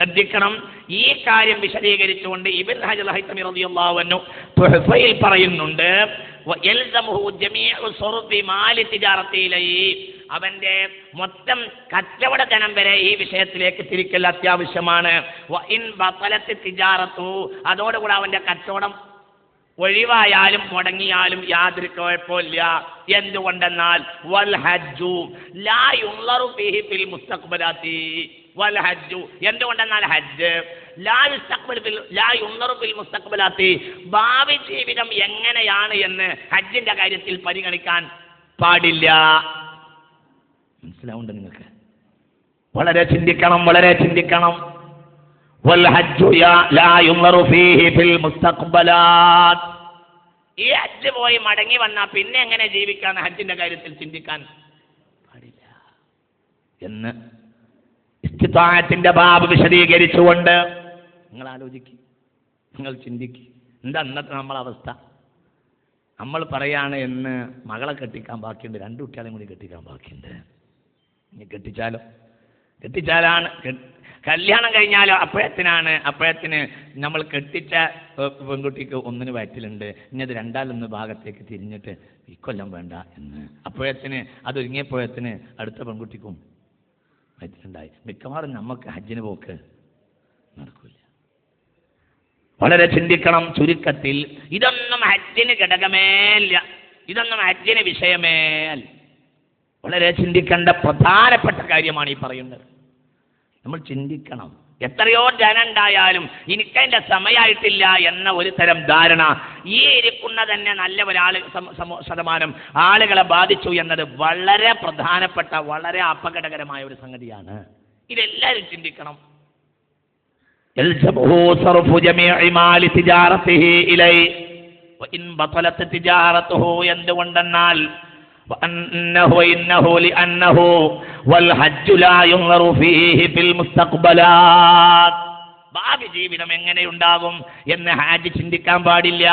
ശ്രദ്ധിക്കണം. ഈ കാര്യം വിശദീകരിച്ചുകൊണ്ട് ഇബ്നു ഹജർ ഹൈതമി റളിയല്ലാഹു അൻഹു തുഹ്ഫയിൽ പറയുന്നുണ്ട്, വയൽസമുഹു ജമീഉ സർഫി മാലി തിജാറത്തിലൈഹി, അവന്റെ മൊത്തം കച്ചവട ധനം വരെ ഈ വിഷയത്തിലേക്ക് തിരിക്കൽ അത്യാവശ്യമാണ്. വഇൻ ബതലത്തി തിജാറത്തു, അതോടുകൂടെ അവന്റെ കച്ചവടം ഒഴിവായാലും മുടങ്ങിയാലും യാതൊരു കുഴപ്പമില്ല. എന്തുകൊണ്ടെന്നാൽ വൽ ഹജ്ജു ലാ യുൻളറു ഫീഹി ഫിൽ മുസ്തഖ്ബലാത്തി, വൽ ഹജ്ജു എന്തുകൊണ്ടെന്നാൽ ഹജ്ജ് ലാ യുൻളറു ഫിൽ മുസ്തഖ്ബലാത്തി, ഭാവി ജീവിതം എങ്ങനെയാണ് എന്ന് ഹജ്ജിന്റെ കാര്യത്തിൽ പരിഗണിക്കാൻ പാടില്ല. മനസ്സിലാവുന്നുണ്ട് നിങ്ങൾക്ക്? വളരെ ചിന്തിക്കണം, വളരെ ചിന്തിക്കണം. വൽ ഹജ്ജു ലാ യുൻളറു ഫീഹി ഫിൽ മുസ്തഖ്ബലാത്ത്, ഈ ഹജ്ജ് പോയി മടങ്ങി വന്നാൽ പിന്നെ എങ്ങനെ ജീവിക്കാൻ ഹജ്ജിന്റെ കാര്യത്തിൽ ചിന്തിക്കാൻ പാടില്ല എന്ന് ഇസ്തിതാഅത്തിന്റെ ബാബ് വിശദീകരിച്ചുകൊണ്ട് നിങ്ങൾ ആലോചിക്കുക, നിങ്ങൾ ചിന്തിക്കുക. എന്താ ഇന്നത്തെ നമ്മളെ അവസ്ഥ? നമ്മൾ പറയാണ് എന്ന് മകളെ കെട്ടിക്കാൻ ബാക്കിയുണ്ട്, 2 കുട്ടികളെയും കൂടി കെട്ടിക്കാൻ ബാക്കിയുണ്ട്. ഇനി കെട്ടിച്ചാലാണ് കല്യാണം കഴിഞ്ഞാലോ അപ്പോഴത്തിന് നമ്മൾ കെട്ടിച്ച പെൺകുട്ടിക്ക് ഒന്നിന് വയറ്റിലുണ്ട്, ഇനി അത് രണ്ടാലൊന്ന് ഭാഗത്തേക്ക് തിരിഞ്ഞിട്ട് ഇക്കൊല്ലം വേണ്ട എന്ന്. അപ്പോഴത്തിന് അതൊരുങ്ങിയപ്പോഴത്തിന് അടുത്ത പെൺകുട്ടിക്കും വയറ്റിലുണ്ടായി. മിക്കവാറും നമുക്ക് ഹജ്ജിന് പോക്ക് നടക്കില്ല. വളരെ ചിന്തിക്കണം. ചുരുക്കത്തിൽ ഇതൊന്നും ഹജ്ജിന് ഘടകമേ ഇല്ല, ഇതൊന്നും ഹജ്ജിന് വിഷയമേ അല്ല. വളരെ ചിന്തിക്കേണ്ട പ്രധാനപ്പെട്ട കാര്യമാണ് ഈ പറയുന്നത്. നമ്മൾ ചിന്തിക്കണം. എത്രയോ ജനം ഉണ്ടായാലും എനിക്കതിൻ്റെ സമയമായിട്ടില്ല എന്ന ഒരു തരം ധാരണ ഈ ഇരിക്കുന്ന തന്നെ നല്ല ശതമാനം ആളുകളെ ബാധിച്ചു എന്നത് വളരെ പ്രധാനപ്പെട്ട, വളരെ അപകടകരമായ ഒരു സംഗതിയാണ്. ഇതെല്ലാവരും ചിന്തിക്കണം. എന്തുകൊണ്ടെന്നാൽ ഭാവി ജീവിതം എങ്ങനെയുണ്ടാകും എന്ന് ഹാജി ചിന്തിക്കാൻ പാടില്ല.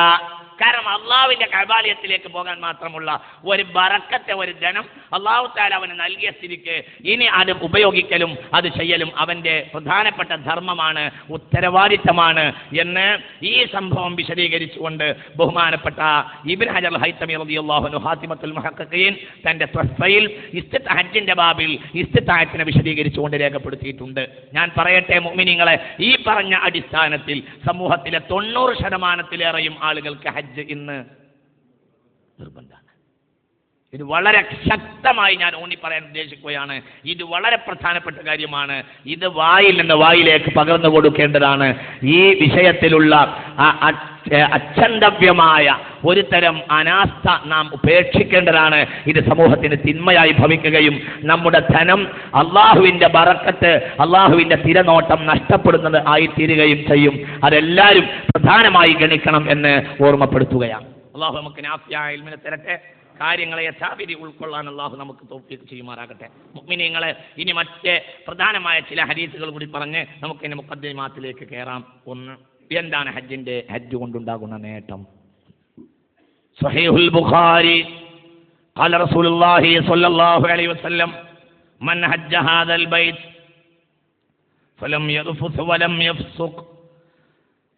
കാരണം അള്ളാഹുവിന്റെ കഅബാലയത്തിലേക്ക് പോകാൻ മാത്രമുള്ള ഒരു ബറക്കത്തെ, ഒരു ധനം അള്ളാഹു തആല അവന് നൽകിയ സ്ഥിതിക്ക് ഇനി അത് ഉപയോഗിക്കലും അത് ചെയ്യലും അവന്റെ പ്രധാനപ്പെട്ട ധർമ്മമാണ്, ഉത്തരവാദിത്തമാണ് എന്ന് ഈ സംഭവം വിശദീകരിച്ചുകൊണ്ട് ബഹുമാനപ്പെട്ട ഇബ്നു ഹജർ ഹൈതമി റളിയല്ലാഹു അൻഹു ഹാത്തിമത്തുൽ മുഹഖഖീൻ തന്റെ തുഹ്ഫയിൽ ഹജ്ജിന്റെ ബാബിൽ ഇസ്തിതാഅത്തിനെ വിശദീകരിച്ചുകൊണ്ട് രേഖപ്പെടുത്തിയിട്ടുണ്ട്. ഞാൻ പറയട്ടെ മുഅ്മിനീങ്ങളെ, ഈ പറഞ്ഞ അടിസ്ഥാനത്തിൽ സമൂഹത്തിലെ 90% ആളുകൾക്ക് ഹജ്ജ് ഇന്ന് നിർബന്ധമാണ്. ഇത് വളരെ ശക്തമായി ഞാൻ ഊന്നി പറയാൻ ഉദ്ദേശിക്കുകയാണ്. ഇത് വളരെ പ്രധാനപ്പെട്ട കാര്യമാണ്. ഇത് വായിൽ നിന്ന് വായിലേക്ക് പകർന്നു കൊടുക്കേണ്ടതാണ്. ഈ വിഷയത്തിലുള്ള അച്ഛന്തവ്യമായ ഒരു തരം അനാസ്ഥ നാം ഉപേക്ഷിക്കേണ്ടതാണ്. ഇത് സമൂഹത്തിന് തിന്മയായി ഭവിക്കുകയും നമ്മുടെ ധനം, അള്ളാഹുവിന്റെ ബറക്കത്ത്, അള്ളാഹുവിന്റെ തിരനോട്ടം നഷ്ടപ്പെടുന്നത് ആയിത്തീരുകയും ചെയ്യും. അതെല്ലാവരും പ്രധാനമായി ഗണിക്കണം എന്ന് ഓർമ്മപ്പെടുത്തുകയാണ്. അള്ളാഹു നമുക്ക് നാഫിയായ ഇൽമിനെ തരട്ടെ. കാര്യങ്ങളെ യഥാവിധി ഉൾക്കൊള്ളാൻ അള്ളാഹു നമുക്ക് തൗഫീഖ് ചെയ്യുമാറാകട്ടെ. മുഅ്മിനീങ്ങളെ, ഇനി മറ്റ് പ്രധാനമായ ചില ഹദീസുകൾ കൂടി പറഞ്ഞ് നമുക്ക് ഇനി മുഖദ്ദിമാത്തിലേക്ക് കയറാം. ഒന്ന്, എന്താണ് ഹജ്ജ് കൊണ്ടുണ്ടാകുന്ന നേട്ടം? സ്വഹീഹുൽ ബുഖാരി ഖാല റസൂലുള്ളാഹി സ്വല്ലല്ലാഹു അലൈഹി വസല്ലം മൻ ഹജ്ജ ഹാദൽ ബൈത്ത് ഫലം യർഫുസ് വലം യഫ്സുഖ്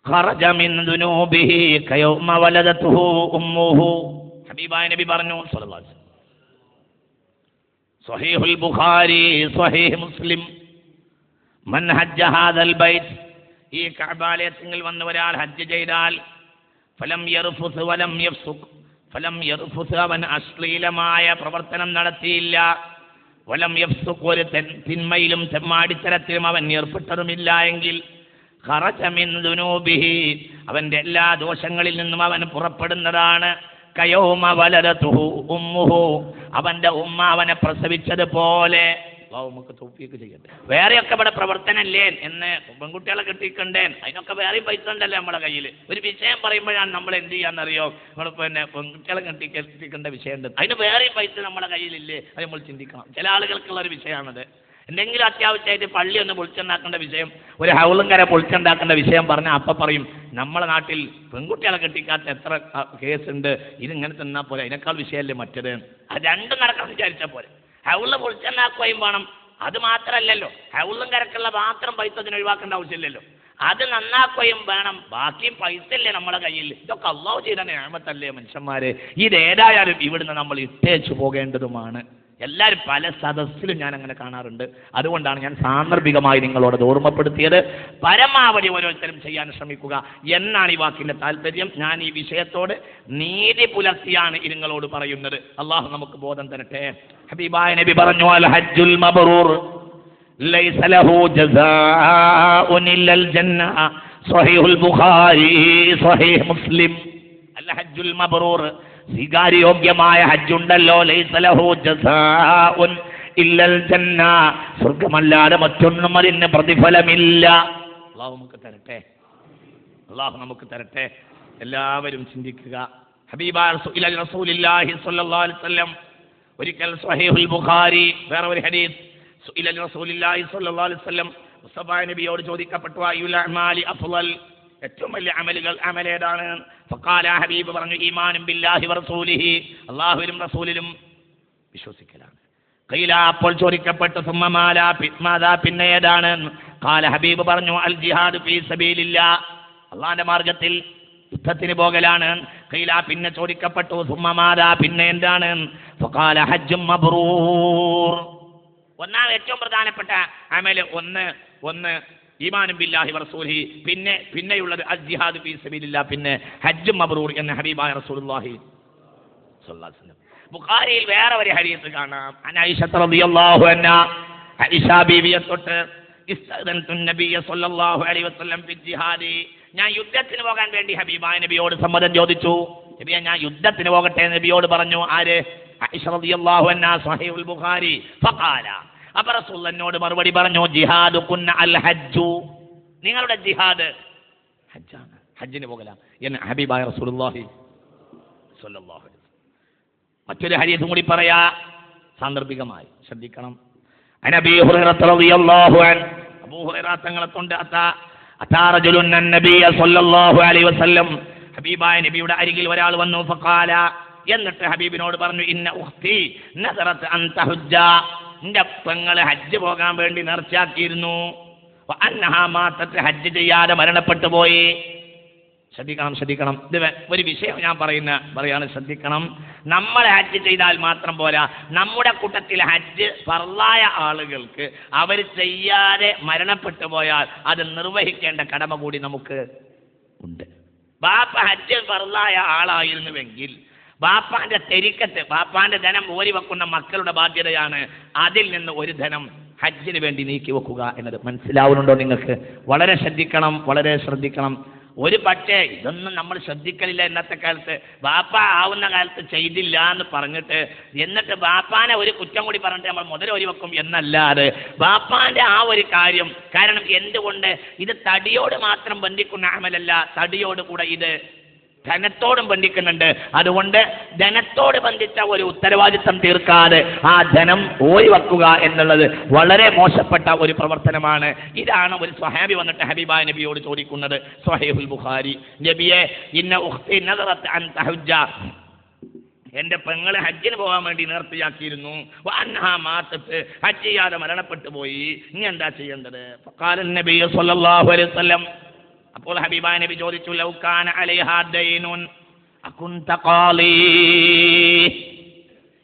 ഖറജ മിൻ ദുനൂബിഹി കയൗമ വലദതുഹു ഉമ്മുഹു. ഹബീബായ നബി പറഞ്ഞു സ്വല്ലല്ലാഹു അലൈഹി വസല്ലം, സ്വഹീഹുൽ ബുഖാരി, സ്വഹീഹ് മുസ്ലിം, മൻ ഹജ്ജ ഹാദൽ ബൈത്ത്, ഈ കഅബാലയത്തിൽ വന്ന ഒരാൾ ഹജ്ജ് ചെയ്താൽ ഫലം യർഫുസ് വലം യഫ്സുഖ്, ഫലം യർഫുസ് അവൻ അശ്ലീലമായ പ്രവർത്തനം നടത്തിയില്ല, വലം യഫ്സുഖ് ഒരു തിന്മയിലും തെമ്മാടിത്തരത്തിലും അവൻ ഏർപ്പെട്ടതുമില്ല എങ്കിൽ ഖറജ മിൻ ദുനൂബിഹി അവന്റെ എല്ലാ ദോഷങ്ങളിൽ നിന്നും അവൻ പുറപ്പെടുന്നതാണ്. കയൗമ വലദതുഹു ഉമ്മുഹു അവന്റെ ഉമ്മ അവനെ പ്രസവിച്ചതുപോലെ. നമുക്ക് തൗഫീഖ് ചെയ്യട്ടെ. വേറെയൊക്കെ ഇവിടെ പ്രവർത്തനല്ലേ എന്ന് പെൺകുട്ടികളെ കെട്ടിക്കണ്ടേ, അതിനൊക്കെ വേറെ പൈസ ഉണ്ടല്ലോ നമ്മുടെ കയ്യിൽ. ഒരു വിഷയം പറയുമ്പോഴാണ് നമ്മൾ എന്ത് ചെയ്യാന്നറിയോ, നമ്മൾ പിന്നെ പെൺകുട്ടികളെ കെട്ടിക്കേണ്ട വിഷയമുണ്ട്, അതിന് വേറെ പൈസ നമ്മുടെ കയ്യിലില്ലേ, അത് നമ്മൾ ചിന്തിക്കണം. ചില ആളുകൾക്കുള്ള ഒരു വിഷയമാണത്. എന്തെങ്കിലും അത്യാവശ്യമായിട്ട് പള്ളി ഒന്ന് പൊളിച്ചുണ്ടാക്കേണ്ട വിഷയം, ഒരു ഹൗളുങ്കര പൊളിച്ചുണ്ടാക്കേണ്ട വിഷയം പറഞ്ഞാൽ അപ്പം പറയും നമ്മളെ നാട്ടിൽ പെൺകുട്ടികളെ കെട്ടിക്കാത്ത എത്ര കേസുണ്ട്, ഇതിങ്ങനെ തന്നാൽ പോലെ, അതിനേക്കാൾ വിഷയമല്ലേ മറ്റത്. അത് രണ്ടും നടക്കണം വിചാരിച്ചാൽ പോലെ. ഹൗള് പൊളിച്ചുണ്ടാക്കുകയും വേണം, അത് മാത്രമല്ലല്ലോ, ഹൗളും കരക്കുള്ള മാത്രം പൈസ അതിന് ഒഴിവാക്കേണ്ട ആവശ്യമില്ലല്ലോ, അത് നന്നാക്കുകയും വേണം. ബാക്കിയും പൈസ അല്ലേ നമ്മളെ കയ്യിൽ. ഇതൊക്കെ അള്ളാഹു ചെയ്ത നിഅമത്തല്ലേ മനുഷ്യന്മാരെ. ഇതേതായാലും ഇവിടുന്ന് നമ്മൾ ഇട്ടേച്ചു പോകേണ്ടതുമാണ്. എല്ലാവരും പല സദസ്സിലും ഞാൻ അങ്ങനെ കാണാറുണ്ട്. അതുകൊണ്ടാണ് ഞാൻ സാന്ദർഭികമായി നിങ്ങളോട് ഓർമ്മപ്പെടുത്തിയത്. പരമാവധി ഓരോരുത്തരും ചെയ്യാൻ ശ്രമിക്കുക എന്നാണ് ഈ വാക്കിന്റെ താല്പര്യം. ഞാൻ ഈ വിഷയത്തോട് നീതി പുലർത്തിയാണ് നിങ്ങളോട് പറയുന്നത്. അള്ളാഹു നമുക്ക് ബോധം തരട്ടെ. ഹബീബായ നബി പറഞ്ഞു, അൽ ഹജ്ജുൽ മബ്റൂർ ലൈസ ലഹു ജസാഉൻ ഇല്ലൽ ജന്ന. സ്വഹീഹുൽ ബുഖാരി, സ്വഹീഹ് മുസ്ലിം. അൽ ഹജ്ജുൽ മബ്റൂർ, സ്വീകാര്യോഗ്യമായ ഹജ്ജുണ്ടല്ലോ, ലൈസ ലഹു ജസാഉൻ ഇല്ലൽ ജന്ന, സ്വർഗ്ഗമല്ലാതെ മറ്റൊന്നും അതിന് പ്രതിഫലമില്ല. അല്ലാഹു നമുക്ക് തരട്ടെ, അല്ലാഹു നമുക്ക് തരട്ടെ. എല്ലാവരും ചിന്തിക്കുക. ഹബീബായ റസൂലുള്ളാഹി സ്വല്ലല്ലാഹു അലൈഹി വസല്ലം ഒരിക്കൽ സ്വഹീഹുൽ ബുഖാരി വേറെ ഒരു ഹദീസ്, റസൂലുള്ളാഹി സ്വല്ലല്ലാഹു അലൈഹി വസല്ലം മുസ്തഫ നബിയോട് ചോദിക്കപ്പെട്ടു, അയ്യുൽ അഅമാലി അഫ്ളൽ, ഏറ്റവും വലിയ അമലുകൾ അമലേതാണ്? ഫഖാല, ഹബീബ് പറഞ്ഞു, ഈമാനും ബില്ലാഹി വറസൂലിഹി, അല്ലാഹുവിലും റസൂലിലും വിശ്വസിക്കലാണ്. ഖീല, അപ്പോൾ ചോദിക്കപ്പെട്ടു, സുമ്മ മാദാ, പിന്നെ ഏതാണ്? ഖാല, ഹബീബ് പറഞ്ഞു, അൽ ജിഹാദു ഫീ സബീലില്ലാഹ്, അല്ലാഹുവിന്റെ മാർഗ്ഗത്തിൽ യുദ്ധത്തിന് പോകലാണ്. ഖീല, പിന്നെ ചോദിക്കപ്പെട്ടു, സുമ്മ മാദാ, പിന്നെ എന്താണ്? ഫഖാല ഹജ്ജും മബ്റൂർ. ഏറ്റവും പ്രധാനപ്പെട്ട അമല് ഒന്ന് ഈമാനും ബില്ലാഹി വറസൂലിഹി, പിന്നെയുള്ളത് അൽ ജിഹാദു ഫീ സബീലില്ലാഹ്, പിന്നെ ഹജ്ജും മബ്റൂർ എന്ന് ഹബീബായ റസൂലുള്ളാഹി സ്വല്ലല്ലാഹു അലൈഹി വസല്ലം. ബുഖാരിയിൽ വേറെ ഒരു ഹദീസ് കാണാം. ആയിഷ റളിയല്ലാഹു അൻഹാ, ആയിഷ ബീവിയെ തൊട്ട്, ഇസ്തഅദൻതു നബിയ സ്വല്ലല്ലാഹു അലൈഹി വസല്ലം ഫി ജിഹാദി, ഞാൻ യുദ്ധത്തിന് പോകാൻ വേണ്ടി ഹബീബായ നബിയോട് സമ്മതം ചോദിച്ചു. നബിയെ, ഞാൻ യുദ്ധത്തിന് പോകട്ടെ നബിയോട് പറഞ്ഞു. ആര്? ആയിഷ റളിയല്ലാഹു അൻഹാ, സ്വഹീഹുൽ ബുഖാരി. ഫഖാല, അപ്പോൾ റസൂൽ എന്നോട് മറുപടി പറഞ്ഞു, ജിഹാദുകുന്ന അൽ ഹജ്ജു, നിങ്ങളുടെ ജിഹാദ് ഹജ്ജാണ്, ഹജ്ജിന് പോകലാം എന്ന് ഹബീബായ റസൂലുള്ളാഹി സ്വല്ലല്ലാഹു അലൈഹി വസല്ലം. മറ്റൊരു ഹദീസും കൂടി പറയാ, സാന്ദർഭികമായി ശ്രദ്ധിക്കണം. അനബീ ഹുറൈറ റളിയല്ലാഹു അൻഹു, അബൂ ഹുറൈറ തങ്ങളെ കൊണ്ട് അതാ റജുലുൻ നബിയ സ്വല്ലല്ലാഹു അലൈഹി വസല്ലം, ഹബീബായ നബിയുടെ അരികിൽ ഒരാൾ വന്നു. ഫഖാല, എന്നിട്ട് ഹബീബിനോട് പറഞ്ഞു, ഇന്ന ഉഖ്തി നദറത് അൻ തഹജ്ജ, എന്റെ പെങ്ങള് ഹജ്ജ് പോകാൻ വേണ്ടി നേർച്ചയാക്കിയിരുന്നു. അന്നഹാ മാതത്, ഹജ്ജ് ചെയ്യാതെ മരണപ്പെട്ടു പോയി. ശ്രദ്ധിക്കണം. ഇത് ഒരു വിഷയം ഞാൻ പറയാണ്, ശ്രദ്ധിക്കണം. നമ്മൾ ഹജ്ജ് ചെയ്താൽ മാത്രം പോരാ, നമ്മുടെ കൂട്ടത്തിൽ ഹജ്ജ് ഫർളായ ആളുകൾക്ക് അവർ ചെയ്യാതെ മരണപ്പെട്ടു പോയാൽ അത് നിർവഹിക്കേണ്ട കടമ കൂടി നമുക്ക് ഉണ്ട്. ബാപ്പ ഹജ്ജ് ഫർളായ ആളായിരുന്നുവെങ്കിൽ ബാപ്പാന്റെ തെരിക്കത്ത്, ബാപ്പാന്റെ ധനം ഓരി വെക്കുന്ന മക്കളുടെ ബാധ്യതയാണ് അതിൽ നിന്ന് ഒരു ധനം ഹജ്ജിന് വേണ്ടി നീക്കി വെക്കുക എന്നത്. മനസ്സിലാവുന്നുണ്ടോ നിങ്ങൾക്ക്? വളരെ ശ്രദ്ധിക്കണം. ഒരു പക്ഷേ ഇതൊന്നും നമ്മൾ ശ്രദ്ധിക്കലില്ല ഇന്നത്തെ കാലത്ത്. ബാപ്പ ആവുന്ന കാലത്ത് ചെയ്തില്ല എന്ന് പറഞ്ഞിട്ട്, എന്നിട്ട് ബാപ്പാനെ ഒരു കുറ്റം കൂടി പറഞ്ഞിട്ട് നമ്മൾ മുതൽ ഒരു വെക്കും എന്നല്ലാതെ ബാപ്പാന്റെ ആ ഒരു കാര്യം, കാരണം എന്തുകൊണ്ട് ഇത് തടിയോട് മാത്രം ബന്ധിക്കുന്ന അമലല്ല, തടിയോട് കൂടെ ഇത് ധനത്തോടും ബന്ധിക്കുന്നുണ്ട്. അതുകൊണ്ട് ധനത്തോട് ബന്ധിച്ച ഒരു ഉത്തരവാദിത്തം തീർക്കാതെ ആ ധനം ഓരിവെക്കുക എന്നുള്ളത് വളരെ മോശപ്പെട്ട ഒരു പ്രവർത്തനമാണ്. ഇതാണ് ഒരു സ്വഹാബി വന്നിട്ട് ഹബീബായ നബിയോട് ചോദിക്കുന്നത്. സ്വഹീഹുൽ ബുഖാരി, നബിയെ, ഇന്ന ഉഖ്തി നദറത് അൻ തഹജ്ജ, എന്റെ പെങ്ങളെ ഹജ്ജിന് പോകാൻ വേണ്ടി നേർച്ചയാക്കിയിരുന്നു. അൻഹാ മാതത്, ഹജ്ജ് ചെയ്യാതെ മരണപ്പെട്ടു പോയി, ഇനി എന്താ ചെയ്യേണ്ടത്? ഫഖാല നബി സ്വല്ലല്ലാഹു അലൈഹി വസല്ലം, അപ്പോൾ ഹബീബായ നബി ചോദിച്ചു, ലൗ കാന അലൈഹാ ദൈനുൻ അകുൻത ഖാലി,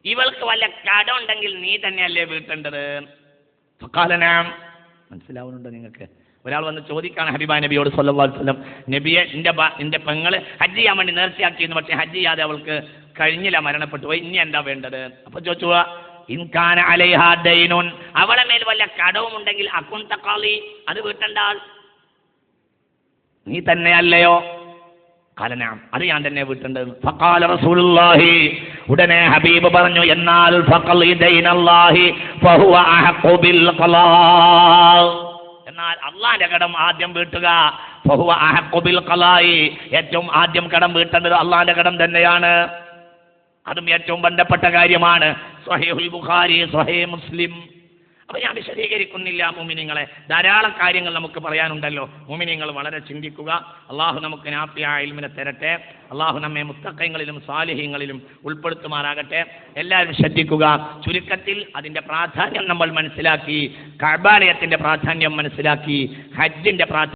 ഇവൾക്ക് വല്ല കട ഉണ്ടെങ്കിൽ നീ തന്നെയല്ലേ വീട്ടേണ്ടത്? ഫഖാല നഅം. മനസ്സിലാവുന്നുണ്ടോ നിങ്ങൾക്ക്? ഒരാൾ വന്ന് ചോദിക്കാണ് ഹബീബായ നബിയോട് സ്വല്ലല്ലാഹു അലൈഹി വസല്ലം, നബിയെ, എന്റെ പെങ്ങള് ഹജ്ജ് ചെയ്യാൻ വേണ്ടി നേർച്ചയാക്കിയിരുന്നു, പക്ഷെ ഹജ്ജ് ചെയ്യാതെ അവൾക്ക് കഴിഞ്ഞില്ല, മരണപ്പെട്ടു പോയി, ഇനി എന്താ വേണ്ടത്? അപ്പൊ ചോദിച്ചു, ഇൻ കാന അലൈഹാ ദൈനുൻ, അവളെ മേൽ വല്ല കടവും ഉണ്ടെങ്കിൽ അകുൻത ഖാലി, അത് വീട്ടേണ്ട ആൾ നീ തന്നെയല്ലയോ? കാലനാം, അത് ഞാൻ തന്നെ വീട്ടേണ്ടത്. ഫഖാല റസൂലുള്ളാഹി, ഉടനെ ഹബീബ് പറഞ്ഞു, എന്നാൽ ഫഖലി ദൈനല്ലാഹി ഫഹുവ അഹഖു ബിൽ ഖലാ, എന്നാൽ അല്ലാഹുവിന്റെ കടം ആദ്യം വീട്ടുക. ഫഹുവ അഹഖു ബിൽ ഖലായി, ഏറ്റവും ആദ്യം കടം വീട്ടേണ്ടത് അല്ലാഹുവിന്റെ കടം തന്നെയാണ്. അതും ഏറ്റവും ബന്ധപ്പെട്ട കാര്യമാണ്. സ്വഹീഹുൽ ബുഖാരി, സ്വഹീഹ് മുസ്ലിം. അപ്പൊ ഞാൻ വിശദീകരിക്കുന്നില്ല മുഅ്മിനീങ്ങളെ, ധാരാളം കാര്യങ്ങൾ നമുക്ക് പറയാനുണ്ടല്ലോ. മുഅ്മിനീങ്ങൾ വളരെ ചിന്തിക്കുക. അള്ളാഹു നമുക്ക് നാഫിയായ ഇൽമിനെ തരട്ടെ. അള്ളാഹു നമ്മെ മുത്തഖീങ്ങളിലും സാലിഹീങ്ങളിലും ഉൾപ്പെടുത്തുമാറാകട്ടെ. എല്ലാവരും ശ്രദ്ധിക്കുക. ചുരുക്കത്തിൽ അതിന്റെ പ്രാധാന്യം നമ്മൾ മനസ്സിലാക്കി, കഅബാലയത്തിന്റെ പ്രാധാന്യം മനസ്സിലാക്കി, ഹജ്ജിന്റെ പ്രാധാന്യം